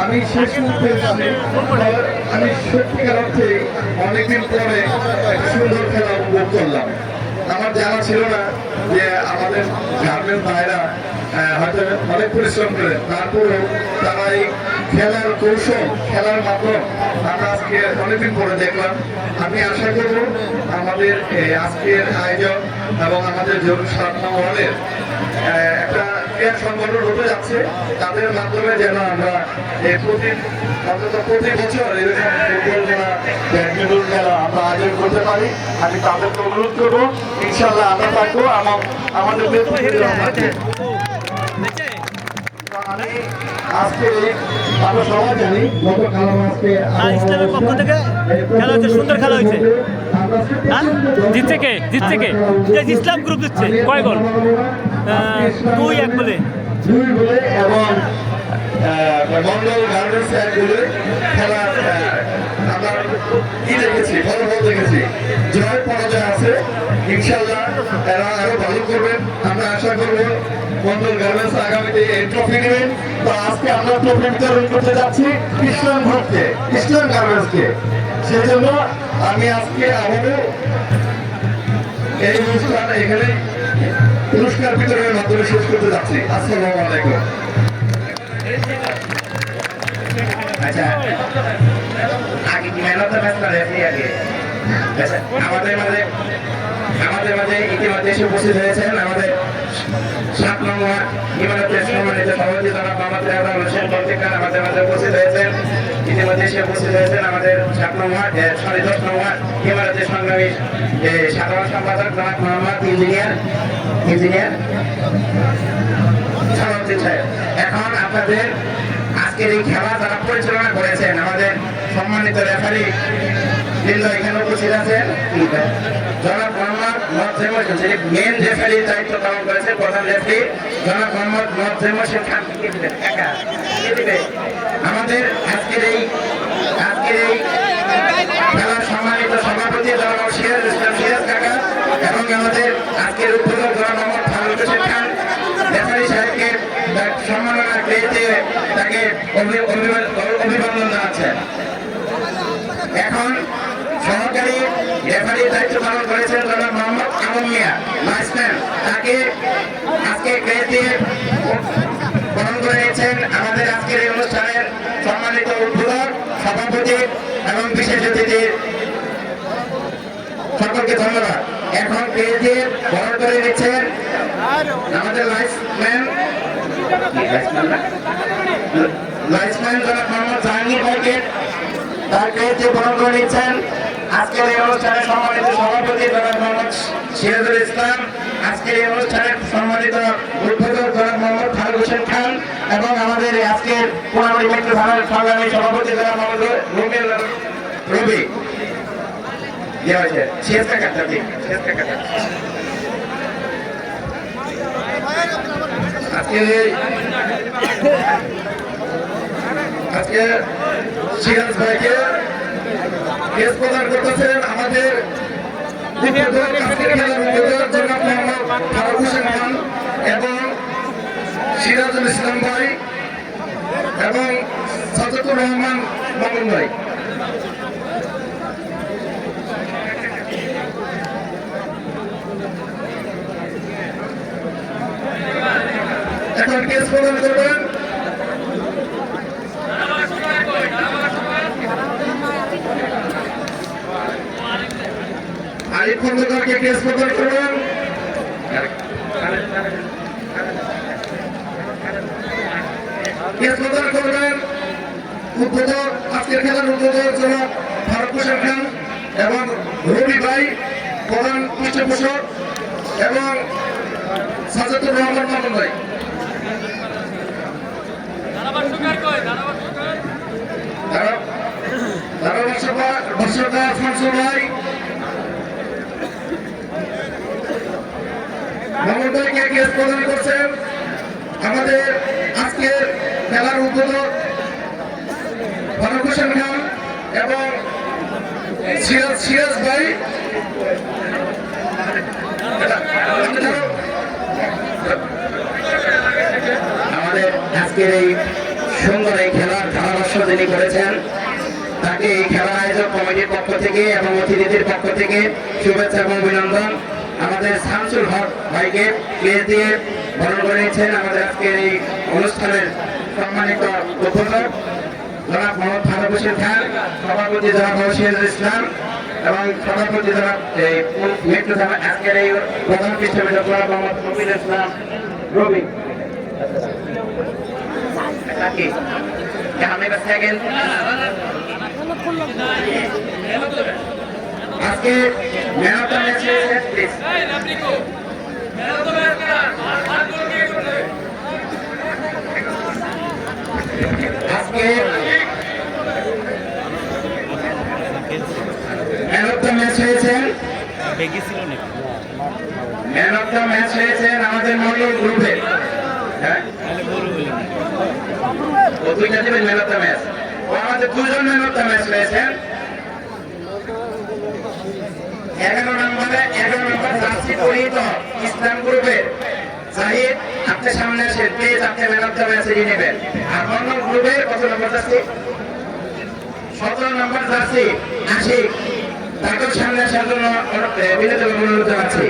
আমি শেষ মুহূর্তে এসেছি। আমি সত্যিকার অর্থে অনেকদিন পরে একটা সুন্দর খেলা উপভোগ করলাম। আমার জানা ছিল না যে আমাদের গ্রামের ভাইরা হয়তো অনেক পরিশ্রম করে, তারপরেও তারা এই খেলার কৌশল, খেলার মাধ্যম আমরা আজকে অনেকদিন পরে দেখলাম। আমি আশা করব আমাদের আজকের আয়োজন এবং আমাদের জনসাধারণের একটা ক্রীড়া সংগঠন হতে যাচ্ছে, তাদের মাধ্যমে যেন আমরা অন্তত প্রতি বছর এরকম ফুটবল খেলা, ব্যাডমিন্টন খেলা আমরা আয়োজন করতে পারি। আমি তাদেরকে অনুরোধ করবো, ইনশাল্লাহ আমরা থাকবো আমাদের আজকে আমরা সবাই জানি গতকাল আজকে ইসলামের পক্ষ থেকে খেলা হচ্ছে, সুন্দর খেলা হয়েছে। জিতছে কে? ইসলাম গ্রুপ জিতছে। কয় গোল? 2-1 বলে এবং মন্ডল গার্মেন্টস বলে খেলা আমরা কি দেখেছি, ফলাফল দেখেছি, জয় পরাজয় আছে। ইনশাল্লাহ এরা আরো ভালো করবেন, আমরা আশা করবো। মন্ডল গার্মেন্টস আগামীতে এই ট্রফি নেবেন। তো আজকে আমরা ট্রফি বিতরণ করতে যাচ্ছি ইসলাম গ্রুপকে, ইসলাম গার্মেন্টসকে। সেই জন্য আমি আজকে আবারও এই অনুষ্ঠান এখানে পুরস্কার বিতরণের মাধ্যমে শেষ করতে যাচ্ছি। আসসালামু আলাইকুম। আচ্ছা, আগে কি ম্যান অফ দ্য ম্যাচ আগে আমাদের মাঝে ইতিমধ্যে এসে উপস্থিত হয়েছেন আমাদের 7 নম্বর ইমারতের সম্মানিত সভাপতি জনাব মোহাম্মদ রেহানা হোসেন পত্রিকার আমাদের মাঝে উপস্থিত হয়েছেন। ইতিমধ্যে এসে উপস্থিত হয়েছেন আমাদের 10 নম্বর ইমারতের সংগ্রামী সাধারণ সম্পাদক জনাব মোহাম্মদ ইঞ্জিনিয়ার সভাপতি সাহেব। এখন আপনাদের আজকের এই খেলা যারা পরিচালনা করেছেন, আমাদের সম্মানিত রেফারি বৃন্দ এখানে উপস্থিত আছেন। জনাব মোহাম্মদ মোয়াজ্জেম হোসেন, যিনি মেন রেফারির দায়িত্ব পালন করেছেন, প্রধান রেফারি জনাব মোহাম্মদ মোয়াজ্জেম হোসেন খান দিবে। আমাদের আজকের এই খেলার সম্মানিত সভাপতি জনাব সিরাজ কাকা এবং আমাদের আজকের উদ্বোধক জনাব মোহাম্মদ ফারুক হোসেন খান রেফারি সাহেবকে সম্মাননা পেয়েছে, তাকে অভিনন্দন জানাচ্ছেন। এখন সহকারী রেফারির দায়িত্ব পালন করেছেন জনাব মোহাম্মদ আমন মিয়া লাইসম্যান, তাকে আজকে ক্রেতে গ্রহণ করে নিয়েছেন আমাদের আজকের এই অনুষ্ঠানের সম্মানিত উদ্বোধক, সভাপতি এবং বিশেষ অতিথি সকলকে ধন্যবাদ। এখন ক্রেতে গ্রহণ করে নিচ্ছেন আমাদের লাইসম্যান জনাব মোহাম্মদ জাহাঙ্গীর ভাইকে, তার ক্রেতে গ্রহণ করে নিচ্ছেন আজকের এই অনুষ্ঠানের সম্মানিত সভাপতি জনাব মোহাম্মদ সিরাজুল ইসলাম, আজকের এই অনুষ্ঠানের সম্মানিত উদ্বোধক জনাব মোহাম্মদ ফারুক হোসেন খান এবং আমাদের আজকের কোনাবাড়ি মেট্রো থানার সংগ্রামী সভাপতি জনাব মোহাম্মদ রবি দেওয়া হয়েছে। শেষ কাকাটা আজকে সিরাজ ভাইকে কেস প্রদান করতেছেন আমাদের ফারুক হোসেন খান এবং সিরাজুল ইসলাম ভাই এবং সাজাদুর রহমান মামুন ভাই। এখন কেস প্রদান করবেন আরিফ খন্দকারকে, কেস প্রদান করবেন উদ্বোধক, আজকের খেলার উদ্বোধক জনাব ফারুক হোসেন খান এবং রবি ভাই প্রধান পৃষ্ঠপোষক এবং সাজাদুর রহমান মামুন ভাই। মামুন ভাইকে কেস প্রদান করছেন আমাদের আজকের খেলার উদ্বোধক ফারুক হোসেন খান এবং সিরাজ ভাই। আমাদের আজকের এই সুন্দর এই খেলার ধারাভাষ্য যিনি করেছেন তাকে এই খেলার আয়োজক কমিটির পক্ষ থেকে এবং অতিথিদের পক্ষ থেকে শুভেচ্ছা এবং অভিনন্দন। আমাদের শামসুল হক ভাইকে প্লেস দিয়ে বরণ করে নিয়েছেন আমাদের আজকের এই অনুষ্ঠানের সম্মানিত উদ্বোধক জনাব মোহাম্মদ ফারুক হোসেন খান, সভাপতি জনাব সিরাজুল ইসলাম এবং সভাপতি জনাব মৃত্যু আজকের এই প্রধান পৃষ্ঠপোষক জনাব মোহাম্মদ মফিজুল ইসলাম রবি। আজকে ম্যান অফ দ্য ম্যাচ আজকে ম্যান অফ দ্য ম্যাচ হয়েছেন ম্যান অফ দ্য ম্যাচ হয়েছেন আমাদের মন্ডল গ্রুপের। হ্যাঁ ও দুইটা দেবেন ম্যান অফ দ্য ম্যাচ। ও আমাদের দুজন ম্যান অফ দ্য ম্যাচ হয়েছেন। 11 নম্বর জার্সি পরিহিত ইসলাম গ্রুপের জাহিদ, আপনি সামনে আসেন প্লিজ, আপনি ম্যান অফ দ্য ম্যাচ এগিয়ে নেবেন। আর মন্ডল গ্রুপের কত নম্বর জার্সি? 17 নম্বর জার্সি আশিক, তাকেও সামনে আসার জন্য বিনীত অনুরোধ জানাচ্ছি।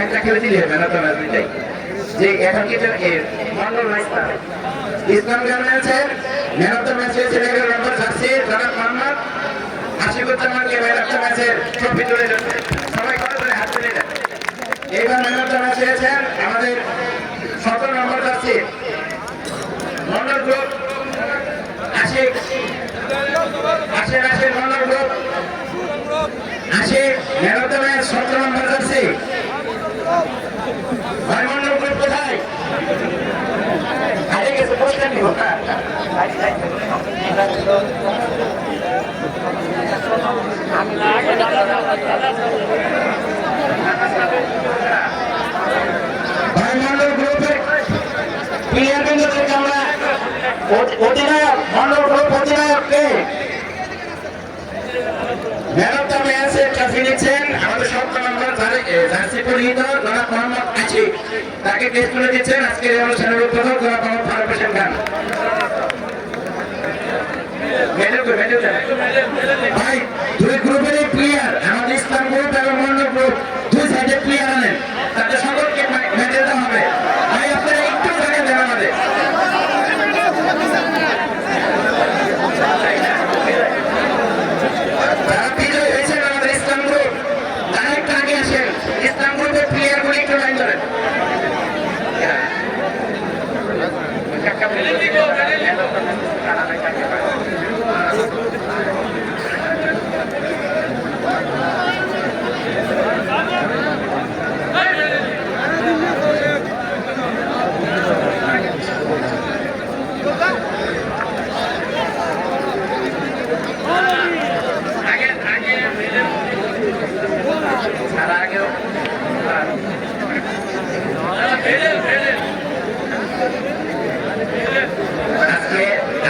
একটা খেলে দিলে ম্যান অফ দ্য ম্যাচ দুইটাই যে এখন কিছু মন্ডল ইসলাম গার্মেন্টসের ম্যান অফ দ্য ম্যাচ হয়েছে 11 নম্বর জার্সি জনাব মোহাম্মদ আশিকুজ্জামানকে ম্যান অফ দ্য ম্যাচের ট্রফি তুলে দিচ্ছে। সবাই কথা বলে হাত তুলে দেন। এইবার ম্যান অফ দ্য ম্যাচ হয়েছেন আমাদের 17 number jersey Mondal group Ashik Mondal group Ashik man of the match 17 number jersey. ভাই মন্ডল গ্রুপ কোথায়? হারিয়ে গেছে, পোস্টার নিব না। মন্ডল গ্রুপের প্লেয়ারবৃন্দদেরকে আমরা অধিনায়ক মন্ডল গ্রুপ অধিনায়ককে ম্যান অফ দ্য ম্যাচের ট্রফি নিচ্ছেন আমাদের 17 নম্বর জার্সি পরিহিত জনাব মোহাম্মদ আশিক, তাকে প্লেস তুলে দিচ্ছেন আজকের এই অনুষ্ঠানের উদ্বোধক জনাব মোহাম্মদ ফারুক হোসেন খান। ভাই দুই গ্রুপের প্লেয়ার আমাদের ইসলাম গ্রুপ এবং মন্ডল গ্রুপ দুই সাইডে প্লেয়ার আনেন, তাদের সকলকে মেডেল দেওয়া হবে। ভাই আপনারা একটু জায়গা দেন আমাদের। যারা বিজয় হয়েছেন আমাদের ইসলাম গ্রুপ তারা একটু আগে আসেন। ইসলাম গ্রুপের প্লেয়ার গুলি একটু লাইন ধরেন।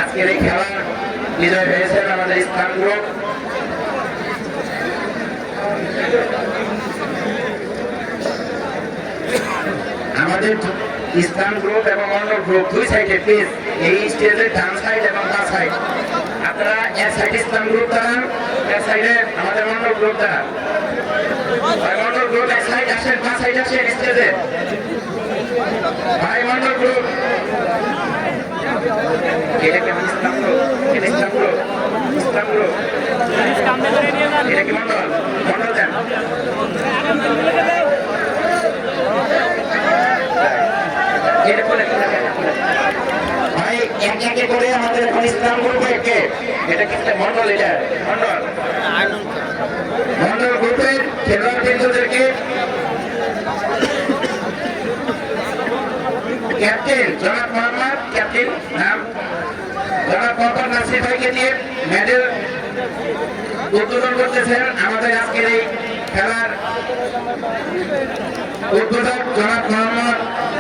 আজকের এই খেলা বিজয় হয়েছেন আমাদের ইসলাম গ্রুপ। আমাদের ইসলাম গ্রুপ এবং মন্ডল গ্রুপ দুই সাইডে প্লিজ, এই স্টেজের ডান সাইড এবং বাম সাইড আপনারা এক সাইড ইসলাম গ্রুপ দাঁড়ান, এক সাইডে আমাদের মন্ডল গ্রুপ দাঁড়ান। মন্ডল গ্রুপ এক সাইড আসেন, বাম সাইড আসেন স্টেজে। ভাই মন্ডল গ্রুপ এটা কেমন ইসলাম গ্রুপ? এটা ইসলাম গ্রুপ, ইসলাম গ্রুপ এটা কি মন্ডল? মন্ডল দেন। ভাই এক একে করে আমাদের এখন ইসলাম গ্রুপে এটা কি মন্ডল? এটা মন্ডল মন্ডল গ্রুপের খেলোয়াড়বৃন্দদেরকে ক্যাপ্টেন জনাব মোহাম্মদ ক্যাপ্টেন নাম জনাব মোহাম্মদ নাসির ভাইকে দিয়ে মেডেল উদ্বোধন করতেছেন আমাদের আজকের এই খেলার উদ্বোধক জনাব মোহাম্মদ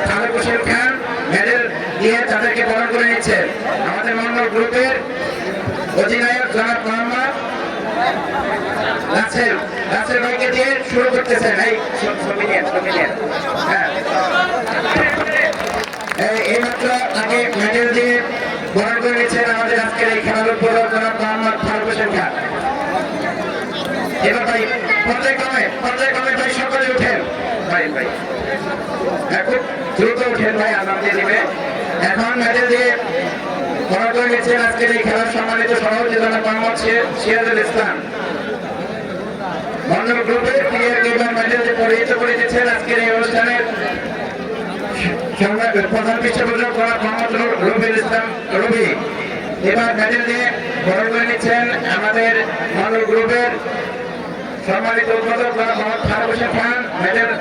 ফারুক হোসেন খান মেডেল দিয়ে তাদেরকে বরণ করে নিচ্ছেন। আমাদের মন্ডল গ্রুপের অধিনায়ক জনাব মোহাম্মদ নাসির ভাইকে দিয়ে শুরু করতেছেন। এই ছবি নিয়ে হ্যাঁ এই মাত্র তাকে মেডেল দিয়ে বরণ করে নিচ্ছেন আমাদের আজকের এই খেলার উদ্বোধক জনাব মোহাম্মদ ফারুক হোসেন খান। এবার ভাই পর্যায়ক্রমে ভাই সকলে উঠেন, ভাই খুব দ্রুত উঠেন ভাই, আজান দিয়ে দিবে। এখন মেডেল দিয়ে বরণ করে নিচ্ছেন আজকের এই খেলার সম্মানিত সভাপতি জনাব মোহাম্মদ সিরাজুল ইসলাম। মন্ডল গ্রুপের প্লেয়ারকে এবার মেডেল দিয়ে পরিহিত করে দিচ্ছেন আজকের এই অনুষ্ঠানের প্রধান পৃষ্ঠপোষক জনাব মোহাম্মদ রবিউল ইসলাম রবি। এবার মেডেল দিয়ে বরণ করে নিচ্ছেন আমাদের মন্ডল গ্রুপের সম্মানিত উদ্বোধক জনাব মোহাম্মদ ফারুক হোসেন খান। মেডেল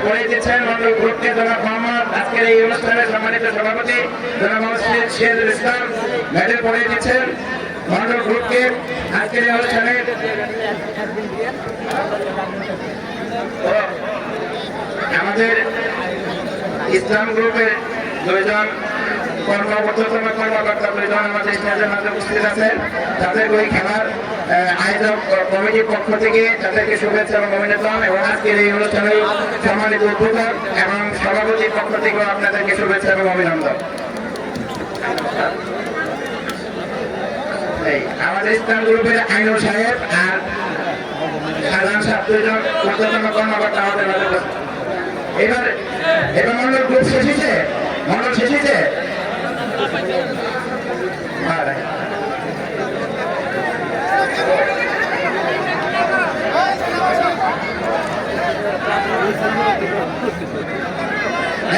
পরিয়ে দিচ্ছেন মন্ডল গ্রুপকে জনাব মোহাম্মদ আজকের এই অনুষ্ঠানের সম্মানিত সভাপতি জনাব মোহাম্মদ সিরাজুল ইসলাম। মেডেল পরিয়ে দিচ্ছেন মন্ডল গ্রুপকে আজকের এই অনুষ্ঠানের আমাদের ইসলাম গ্রুপের দুইজন কর্মকর্তা দুইজন আমাদের স্টেজের মাঝে উপস্থিত আছেন। তাদের ওই খেলার আয়োজক কমিটির পক্ষ থেকে তাদেরকে শুভেচ্ছা এবং অভিনন্দন, এবং আজকের এই অনুষ্ঠানে সম্মানিত উদ্বোধক এবং সভাপতির পক্ষ থেকেও আপনাদেরকে শুভেচ্ছা এবং অভিনন্দন। আমাদের ইসলাম গ্রুপের আইনুল সাহেব আর সাধারণ সাহেব দুইজন ঊর্ধ্বতন কর্মকর্তা আমাদের মাঝে। এবার মন্ডল গ্রুপ শেষ হয়েছে, মন্ডল শেষ হয়েছে।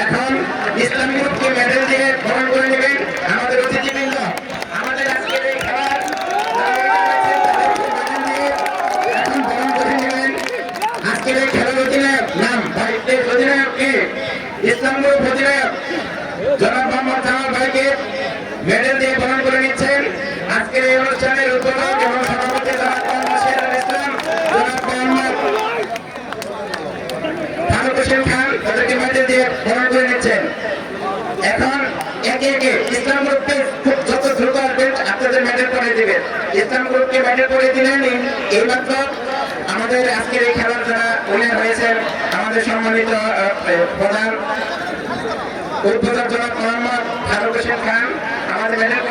এখন ইসলামী গ্রুপকে মেডেল দিয়ে বরণ করে নেবেন আমাদের অতিথিবৃন্দ। আমাদের আজকের এই খেলার এখন বরণ করে নেবেন আজকের এই খেলার অধিনায়ক নাম ভারতের অধিনায়ককে ইসলাম গ্রুপ অধিনায়ক জনাব মোহাম্মদ জামাল ভাইকে মেডেল দিয়ে বরণ করে নিচ্ছেন আজকের এই অনুষ্ঠানের উদ্বোধক এবং সভাপতি জনাব মোহাম্মদ সিরাজুল ইসলাম, জনাব মোহাম্মদ ফারুক হোসেন খান। তাদেরকে মেডেল দিয়ে বরণ করে নিচ্ছেন। এখন একে একে ইসলাম গ্রুপকে খুব যত দ্রুত আসবেন আপনাদের মেডেল করে দিবেন। ইসলাম গ্রুপকে মেডেল করে দিলেন এইমাত্র আমাদের আজকের এই খেলার যারা উইনার হয়েছেন আমাদের সম্মানিত প্রধান উদ্বোধক জনাব মোহাম্মদ ফারুক হোসেন খান আমাদের মেডেল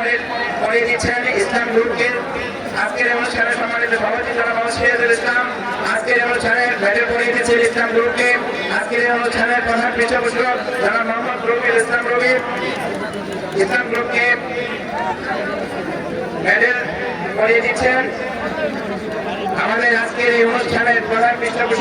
করে দিচ্ছেন ইসলাম গ্রুপকে। আজকের অনুষ্ঠানে সম্মানিত সভাপতি জনাব মোহাম্মদ সিরাজুল ইসলাম আজকের অনুষ্ঠানে মেডেল করে দিচ্ছেন ইসলাম গ্রুপকে। আজকের অনুষ্ঠানের প্রধান পৃষ্ঠপোষক জনাব মোহাম্মদ রবিউল ইসলাম রবি ইসলাম গ্রুপকে মেডেল করে দিচ্ছেন আমাদের আজকের এই অনুষ্ঠানের প্রধান পৃষ্ঠপোষক